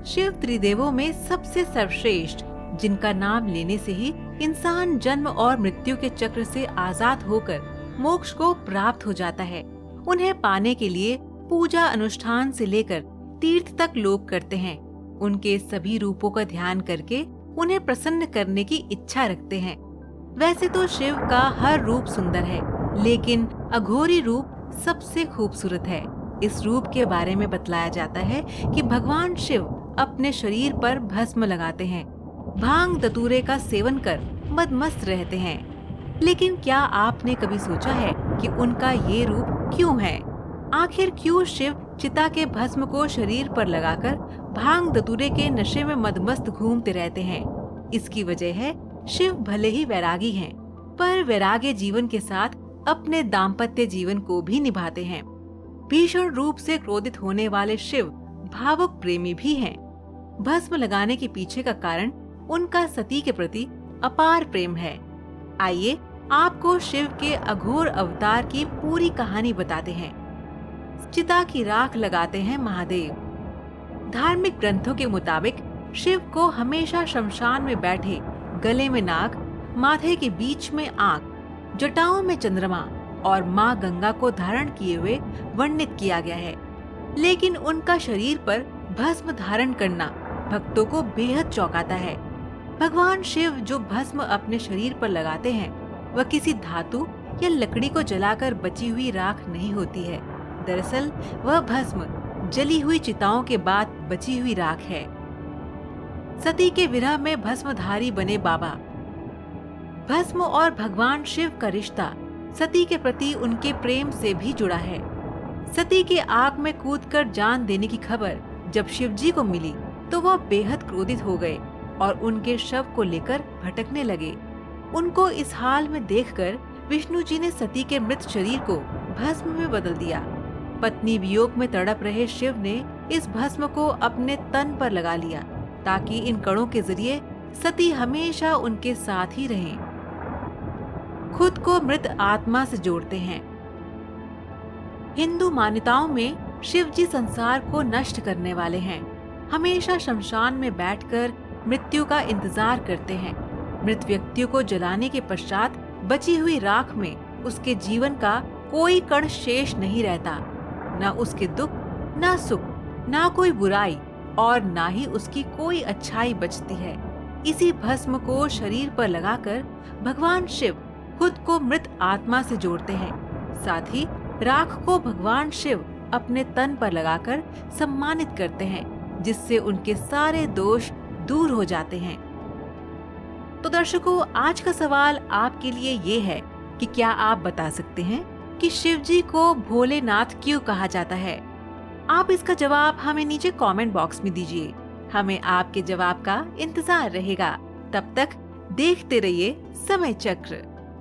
शिव त्रिदेवों में सबसे सर्वश्रेष्ठ, जिनका नाम लेने से ही इंसान जन्म और मृत्यु के चक्र से आजाद होकर मोक्ष को प्राप्त हो जाता है। उन्हें पाने के लिए पूजा अनुष्ठान से लेकर तीर्थ तक लोग करते हैं। उनके सभी रूपों का ध्यान करके उन्हें प्रसन्न करने की इच्छा रखते हैं। वैसे तो शिव का हर रूप सुंदर है, लेकिन अघोरी रूप सबसे खूबसूरत है। इस रूप के बारे में बतलाया जाता है कि भगवान शिव अपने शरीर पर भस्म लगाते हैं, भांग धतूरे का सेवन कर मदमस्त रहते हैं। लेकिन क्या आपने कभी सोचा है कि उनका ये रूप क्यों है? आखिर क्यों शिव चिता के भस्म को शरीर पर लगाकर भांग धतूरे के नशे में मदमस्त घूमते रहते हैं? इसकी वजह है, शिव भले ही वैरागी हैं, पर वैराग्य जीवन के साथ अपने दाम्पत्य जीवन को भी निभाते हैं। भीषण रूप से क्रोधित होने वाले शिव भावुक प्रेमी भी हैं। भस्म लगाने के पीछे का कारण उनका सती के प्रति अपार प्रेम है। आइए आपको शिव के अघोर अवतार की पूरी कहानी बताते हैं। चिता की राख लगाते हैं महादेव। धार्मिक ग्रंथों के मुताबिक शिव को हमेशा शमशान में बैठे, गले में नाग, माथे के बीच में आंख, जटाओं में चंद्रमा और माँ गंगा को धारण किए हुए वर्णित किया गया है। लेकिन उनका शरीर पर भस्म धारण करना भक्तों को बेहद चौंकाता है। भगवान शिव जो भस्म अपने शरीर पर लगाते हैं, वह किसी धातु या लकड़ी को जलाकर बची हुई राख नहीं होती है। दरअसल वह भस्म जली हुई चिताओं के बाद बची हुई राख है। सती के विरह में भस्मधारी बने बाबा। भस्म और भगवान शिव का रिश्ता सती के प्रति उनके प्रेम से भी जुड़ा है। सती के आग में कूदकर जान देने की खबर जब शिवजी को मिली तो वह बेहद क्रोधित हो गए और उनके शव को लेकर भटकने लगे। उनको इस हाल में देखकर विष्णु जी ने सती के मृत शरीर को भस्म में बदल दिया। पत्नी वियोग में तड़प रहे शिव ने इस भस्म को अपने तन पर लगा लिया, ताकि इन कणों के जरिए सती हमेशा उनके साथ ही रहें। खुद को मृत आत्मा से जोड़ते हैं। हिंदू मान्यताओं में शिव जी संसार को नष्ट करने वाले हैं। हमेशा शमशान में बैठकर मृत्यु का इंतजार करते हैं। मृत व्यक्तियों को जलाने के पश्चात बची हुई राख में उसके जीवन का कोई कण शेष नहीं रहता। न उसके दुख, न सुख, न कोई बुराई और न ही उसकी कोई अच्छाई बचती है। इसी भस्म को शरीर पर लगाकर भगवान शिव खुद को मृत आत्मा से जोड़ते हैं। साथ ही राख को भगवान शिव अपने तन पर लगाकर सम्मानित करते हैं, जिससे उनके सारे दोष दूर हो जाते हैं। तो दर्शकों, आज का सवाल आपके लिए ये है कि क्या आप बता सकते हैं कि शिव जी को भोलेनाथ क्यों कहा जाता है? आप इसका जवाब हमें नीचे कमेंट बॉक्स में दीजिए। हमें आपके जवाब का इंतजार रहेगा। तब तक देखते रहिए समय चक्र।